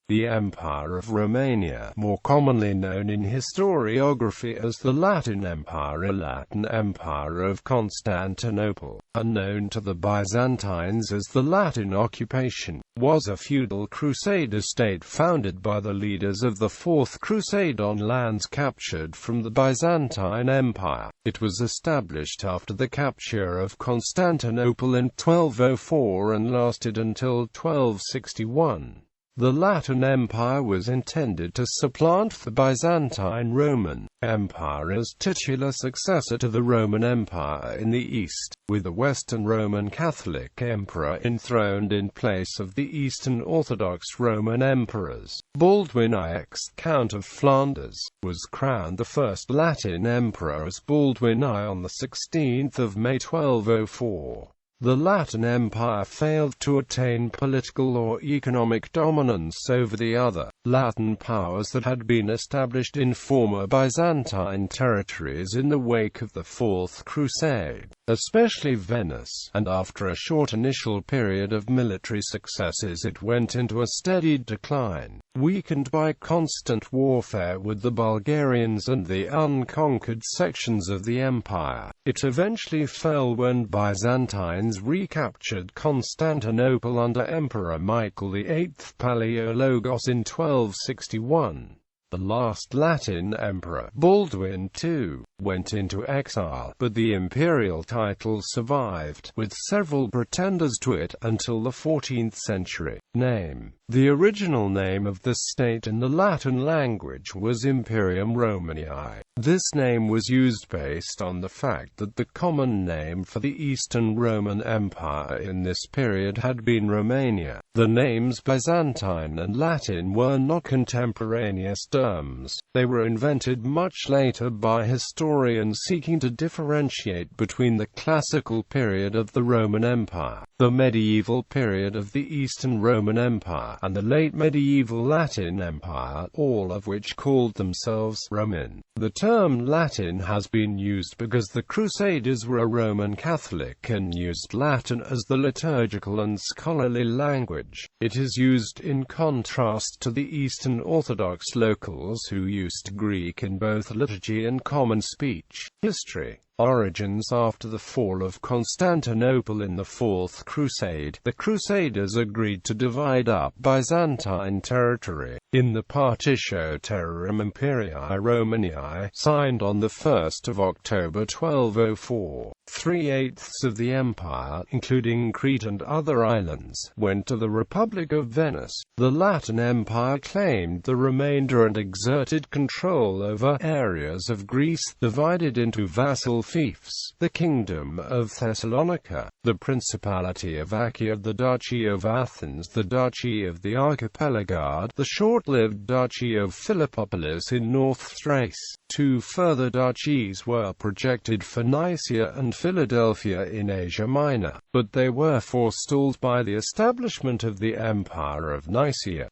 The Empire of Romania, more commonly known in historiography as the Latin Empire, Latin Empire of Constantinople, and known to the Byzantines as the Latin occupation, was a feudal Crusader state founded by the leaders of the Fourth Crusade on lands captured from the Byzantine Empire. It was established after the capture of Constantinople in 1204 and lasted until 1261. The Latin Empire was intended to supplant the Byzantine Roman Empire as titular successor to the Roman Empire in the East, with the Western Roman Catholic emperor enthroned in place of the Eastern Orthodox Roman emperors. Baldwin I, Count of Flanders, was crowned the first Latin emperor as Baldwin I on 16 May 1204. The Latin Empire failed to attain political or economic dominance over the other Latin powers that had been established in former Byzantine territories in the wake of the Fourth Crusade, especially Venice, and after a short initial period of military successes it went into a steady decline. Weakened by constant warfare with the Bulgarians and the unconquered sections of the empire, it eventually fell when Byzantines recaptured Constantinople under Emperor Michael VIII Palaiologos in 1261. The last Latin emperor, Baldwin II, went into exile, but the imperial title survived, with several pretenders to it, until the 14th century. Name: the original name of the state in the Latin language was Imperium Romaniae. This name was used based on the fact that the common name for the Eastern Roman Empire in this period had been Romania. The names Byzantine and Latin were not contemporaneous terms. They were invented much later by historians seeking to differentiate between the classical period of the Roman Empire, the medieval period of the Eastern Roman Empire, and the late medieval Latin Empire, all of which called themselves Roman. The term Latin has been used because the Crusaders were a Roman Catholic and used Latin as the liturgical and scholarly language. It is used in contrast to the Eastern Orthodox locals who used Greek in both liturgy and common speech. History. Origins. After the fall of Constantinople in the Fourth Crusade, the Crusaders agreed to divide up Byzantine territory. In the Partitio Terrarum Imperii Romaniae, signed on 1 October 1204, 3/8 of the empire, including Crete and other islands, went to the Republic of Venice. The Latin Empire claimed the remainder and exerted control over areas of Greece, divided into vassal fiefs: the Kingdom of Thessalonica, the Principality of Achaia, the Duchy of Athens, the Duchy of the Archipelago, the short-lived Duchy of Philippopolis in North Thrace. Two further duchies were projected for Nicaea and Philadelphia in Asia Minor, but they were forestalled by the establishment of the Empire of Nicaea.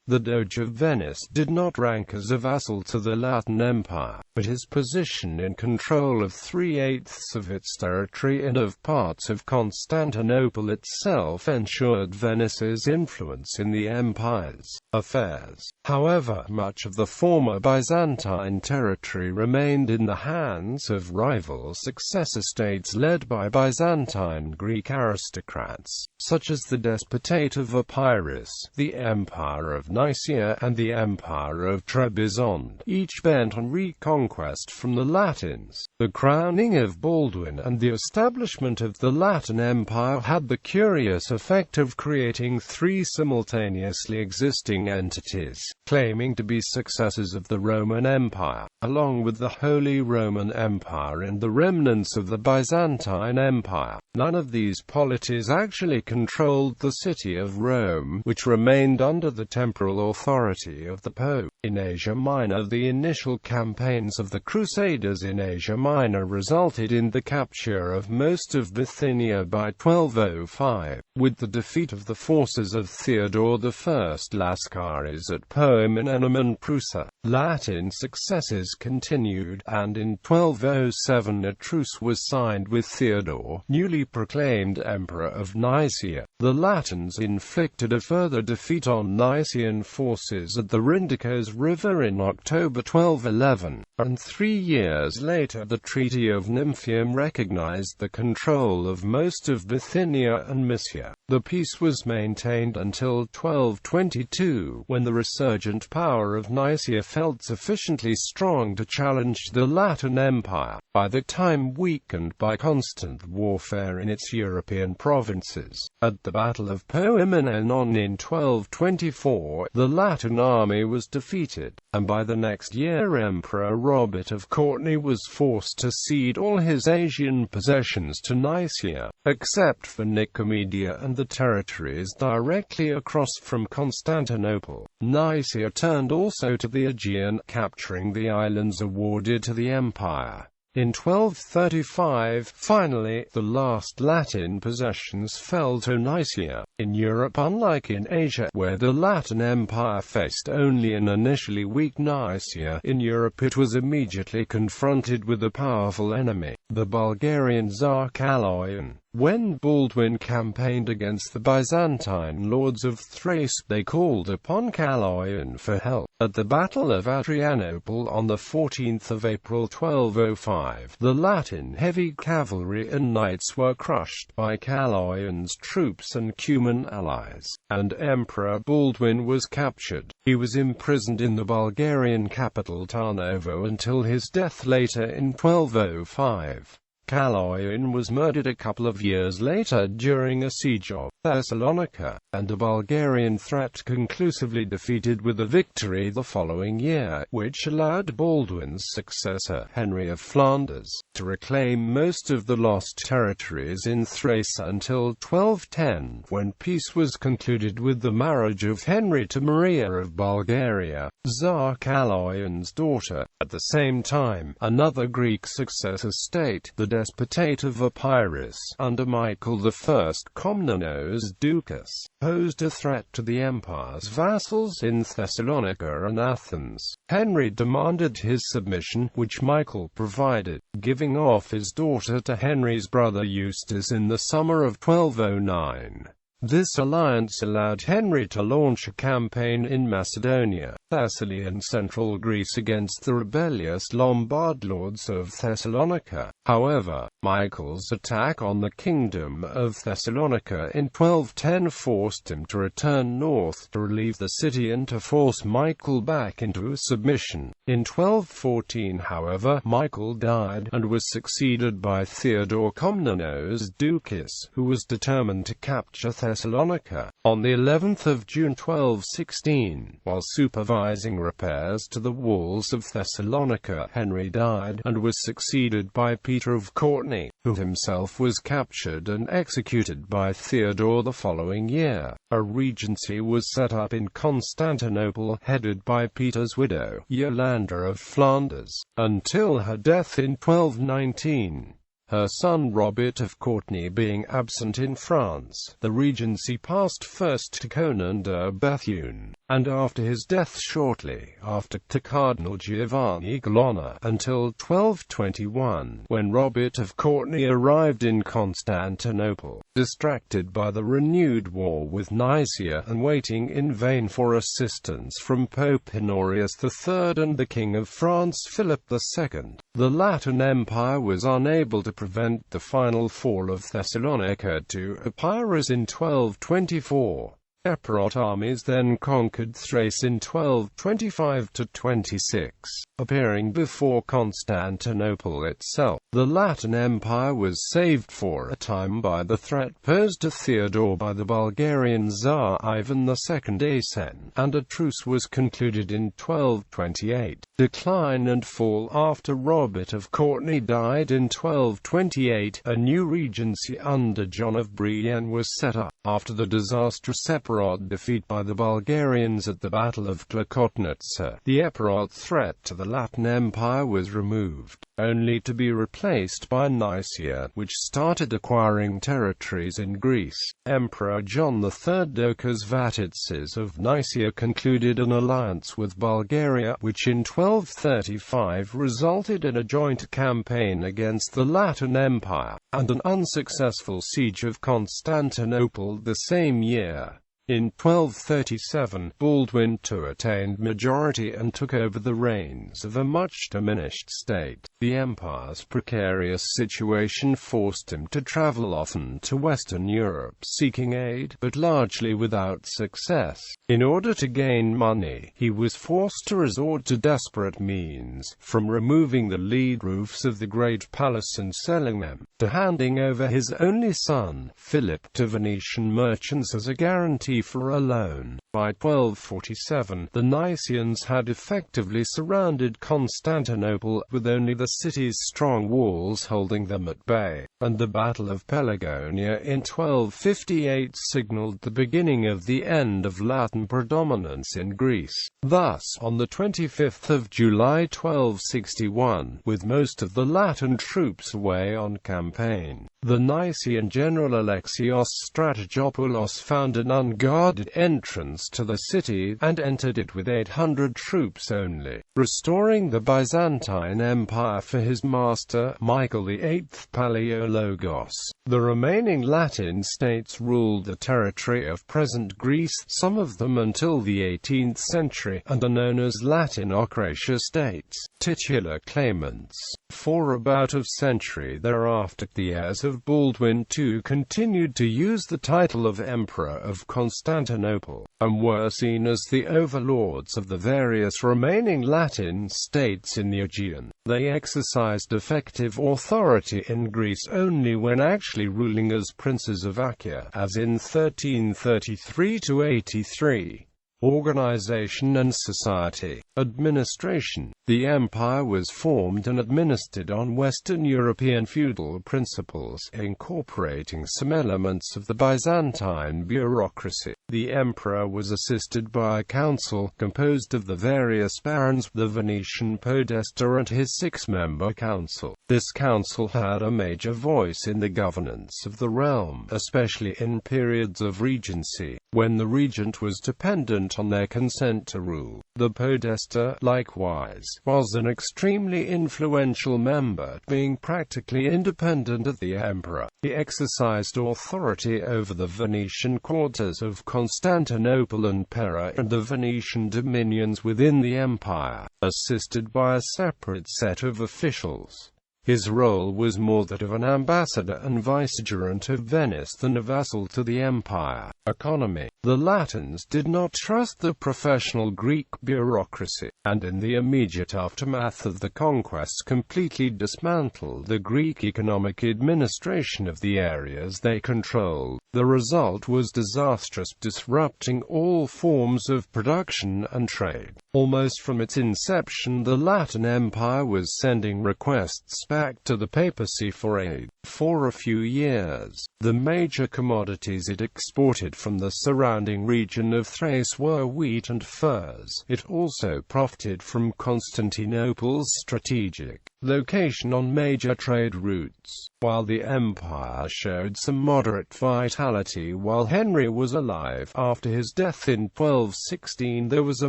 The Doge of Venice did not rank as a vassal to the Latin Empire, but his position in control of 3/8 of its territory and of parts of Constantinople itself ensured Venice's influence in the empire's affairs. However, much of the former Byzantine territory remained in the hands of rival successor states led by Byzantine Greek aristocrats, such as the Despotate of Epirus, the Empire of Nicaea, and the Empire of Trebizond, each bent on reconquest from the Latins. The crowning of Baldwin and the establishment of the Latin Empire had the curious effect of creating three simultaneously existing entities, claiming to be successors of the Roman Empire, along with the Holy Roman Empire and the remnants of the Byzantine Empire. None of these polities actually controlled the city of Rome, which remained under the temporal authority of the Pope. In Asia Minor, the initial campaigns of the Crusaders in Asia Minor resulted in the capture of most of Bithynia by 1205, with the defeat of the forces of Theodore I Lascaris at Poem in Enum and Prusa. Latin successes hostilities continued, and in 1207 a truce was signed with Theodore, newly proclaimed Emperor of Nicaea. The Latins inflicted a further defeat on Nicaean forces at the Rhindakos River in October 1211, and 3 years later the Treaty of Nymphium recognized the control of most of Bithynia and Mysia. The peace was maintained until 1222, when the resurgent power of Nicaea felt sufficiently strong to challenge the Latin Empire, by the time weakened by constant warfare in its European provinces. At the Battle of Poemenon in 1224, the Latin army was defeated, and by the next year Emperor Robert of Courtenay was forced to cede all his Asian possessions to Nicaea, except for Nicomedia and the territories directly across from Constantinople. Nicaea turned also to the Aegean, capturing the islands awarded to the empire. In 1235, finally, the last Latin possessions fell to Nicaea. In Europe, unlike in Asia, where the Latin Empire faced only an initially weak Nicaea, in Europe it was immediately confronted with a powerful enemy, the Bulgarian Tsar Kaloyan. When Baldwin campaigned against the Byzantine lords of Thrace, they called upon Kaloyan for help. At the Battle of Adrianople on 14 April 1205, the Latin heavy cavalry and knights were crushed by Kaloyan's troops and Cuman allies, and Emperor Baldwin was captured. He was imprisoned in the Bulgarian capital Tarnovo until his death later in 1205. Kaloyan was murdered a couple of years later during a siege of Thessalonica, and the Bulgarian threat conclusively defeated with a victory the following year, which allowed Baldwin's successor, Henry of Flanders, to reclaim most of the lost territories in Thrace until 1210, when peace was concluded with the marriage of Henry to Maria of Bulgaria, Tsar Kaloyan's daughter. At the same time, another Greek successor state, the Despotate of Epirus, under Michael I Komnenos Doukas, posed a threat to the empire's vassals in Thessalonica and Athens. Henry demanded his submission, which Michael provided, giving off his daughter to Henry's brother Eustace in the summer of 1209. This alliance allowed Henry to launch a campaign in Macedonia, Thessaly and central Greece against the rebellious Lombard lords of Thessalonica. However, Michael's attack on the kingdom of Thessalonica in 1210 forced him to return north to relieve the city and to force Michael back into submission. In 1214, however, Michael died, and was succeeded by Theodore Komnenos Doukas, who was determined to capture Thessalonica. On the 11th of June 1216, while supervising repairs to the walls of Thessalonica, Henry died, and was succeeded by Peter of Courtenay, who himself was captured and executed by Theodore the following year. A regency was set up in Constantinople, headed by Peter's widow, Yolanda of Flanders, until her death in 1219. Her son Robert of Courtenay being absent in France, the regency passed first to Conan de Bethune, and after his death shortly after to Cardinal Giovanni Colonna, until 1221, when Robert of Courtenay arrived in Constantinople, distracted by the renewed war with Nicaea and waiting in vain for assistance from Pope Honorius III and the King of France Philip II. The Latin Empire was unable to prevent the final fall of Thessalonica to Epirus in 1224. Epirot armies then conquered Thrace in 1225–26, appearing before Constantinople itself. The Latin Empire was saved for a time by the threat posed to Theodore by the Bulgarian Tsar Ivan II Asen, and a truce was concluded in 1228. Decline and fall. After Robert of Courtenay died in 1228, a new regency under John of Brienne was set up. After the disastrous separation Epirot defeat by the Bulgarians at the Battle of Klokotnitsa, the Epirot threat to the Latin Empire was removed, only to be replaced by Nicaea, which started acquiring territories in Greece. Emperor John III Doukas Vatatzes of Nicaea concluded an alliance with Bulgaria, which in 1235 resulted in a joint campaign against the Latin Empire, and an unsuccessful siege of Constantinople the same year. In 1237, Baldwin II attained majority and took over the reins of a much diminished state. The empire's precarious situation forced him to travel often to Western Europe seeking aid, but largely without success. In order to gain money, he was forced to resort to desperate means, from removing the lead roofs of the Great Palace and selling them, to handing over his only son, Philip, to Venetian merchants as a guarantee for a loan. By 1247, the Nicaeans had effectively surrounded Constantinople, with only the city's strong walls holding them at bay, and the Battle of Pelagonia in 1258 signaled the beginning of the end of Latin predominance in Greece. Thus, on the 25th of July 1261, with most of the Latin troops away on campaign, the Nicaean general Alexios Strategopoulos found an unguarded entrance to the city, and entered it with 800 troops only, restoring the Byzantine Empire for his master, Michael VIII Palaiologos. The remaining Latin states ruled the territory of present Greece, some of them until the 18th century, and are known as Latinocratia states, titular claimants. For about a century thereafter, the heirs of Baldwin II continued to use the title of Emperor of Constantinople, and were seen as the overlords of the various remaining Latin states in the Aegean. They exercised effective authority in Greece only when actually ruling as princes of Achaia, as in 1333–83. Organization and society. Administration. The empire was formed and administered on Western European feudal principles, incorporating some elements of the Byzantine bureaucracy. The emperor was assisted by a council, composed of the various barons, the Venetian podesta and his six-member council. This council had a major voice in the governance of the realm, especially in periods of regency, when the regent was dependent on their consent to rule. The podesta, likewise, was an extremely influential member, being practically independent of the emperor. He exercised authority over the Venetian quarters of Constantinople and Pera, and the Venetian dominions within the empire, assisted by a separate set of officials. His role was more that of an ambassador and vicegerent of Venice than a vassal to the empire. Economy. The Latins did not trust the professional Greek bureaucracy, and in the immediate aftermath of the conquest completely dismantled the Greek economic administration of the areas they controlled. The result was disastrous, disrupting all forms of production and trade. Almost from its inception, the Latin Empire was sending requests back to the papacy for aid. For a few years, the major commodities it exported from the surrounding region of Thrace were wheat and furs. It also profited from Constantinople's strategic location on major trade routes. While the empire showed some moderate vitality while Henry was alive, after his death in 1216 there was a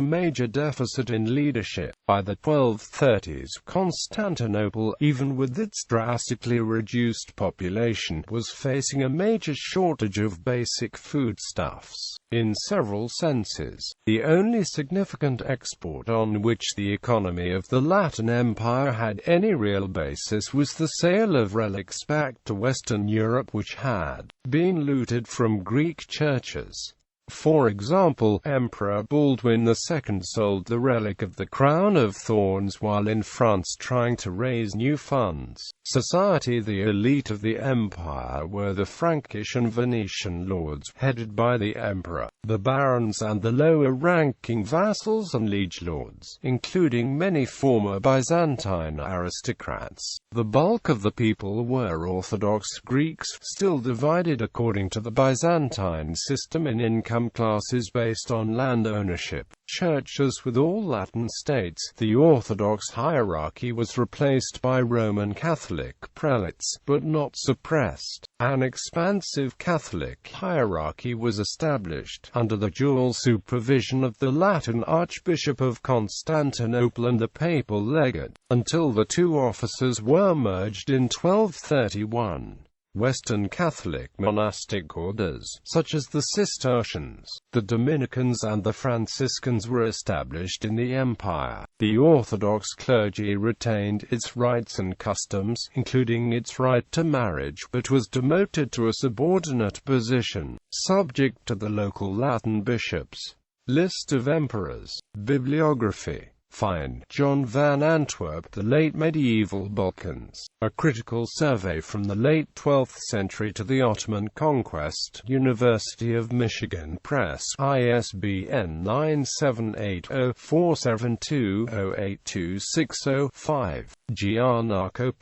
major deficit in leadership. By the 1230s, Constantinople, even with its drastically reduced population, was facing a major shortage of basic foodstuffs. In several senses, the only significant export on which the economy of the Latin Empire had any real basis was the sale of relics back to Western Europe which had been looted from Greek churches. For example, Emperor Baldwin II sold the relic of the crown of thorns while in France trying to raise new funds. Society. The elite of the empire were the Frankish and Venetian lords, headed by the emperor, the barons and the lower-ranking vassals and liege lords, including many former Byzantine aristocrats. The bulk of the people were Orthodox Greeks, still divided according to the Byzantine system in income income classes based on land ownership. Churches with all Latin states, the Orthodox hierarchy was replaced by Roman Catholic prelates, but not suppressed. An expansive Catholic hierarchy was established, under the dual supervision of the Latin Archbishop of Constantinople and the Papal Legate, until the two offices were merged in 1231. Western Catholic monastic orders, such as the Cistercians, the Dominicans and the Franciscans, were established in the empire. The Orthodox clergy retained its rights and customs, including its right to marriage, but was demoted to a subordinate position, subject to the local Latin bishops. List of emperors. Bibliography. Find John van Antwerp, The Late Medieval Balkans, a critical survey from the late 12th century to the Ottoman conquest, University of Michigan Press, ISBN 978-0-472-08260-5. Giannaco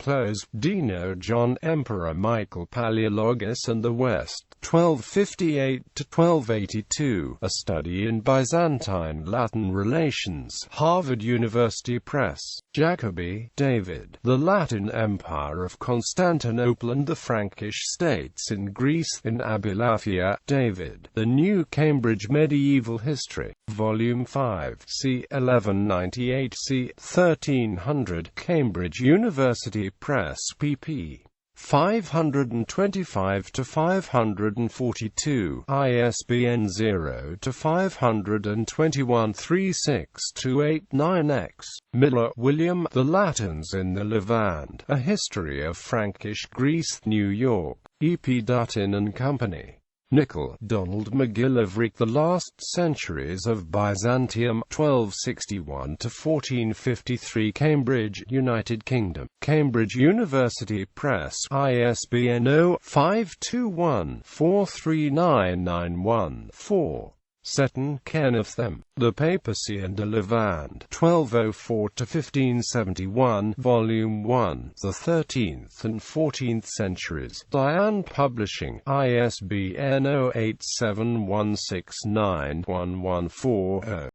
Dino John Emperor Michael Palaeologus and the West, 1258–1282, A Study in Byzantine Latin Relations, Harvard University Press. Jacobi, David. The Latin Empire of Constantinople and the Frankish States in Greece, in Abulafia, David. The New Cambridge Medieval History. Volume 5, c. 1198 c. 1300, Cambridge University Press, pp. 525–542, ISBN 0-521-36289-X. Miller, William. The Latins in the Levant, A History of Frankish Greece, New York, E.P. Dutton and Company. Nickel, Donald McGillivray. The Last Centuries of Byzantium, 1261–1453, Cambridge, United Kingdom. Cambridge University Press, ISBN 0-521-43991-4. Seton, Kenneth M. The Papacy and the Levant, 1204–1571, Volume 1, The 13th and 14th Centuries. Diane Publishing, ISBN 08716911140.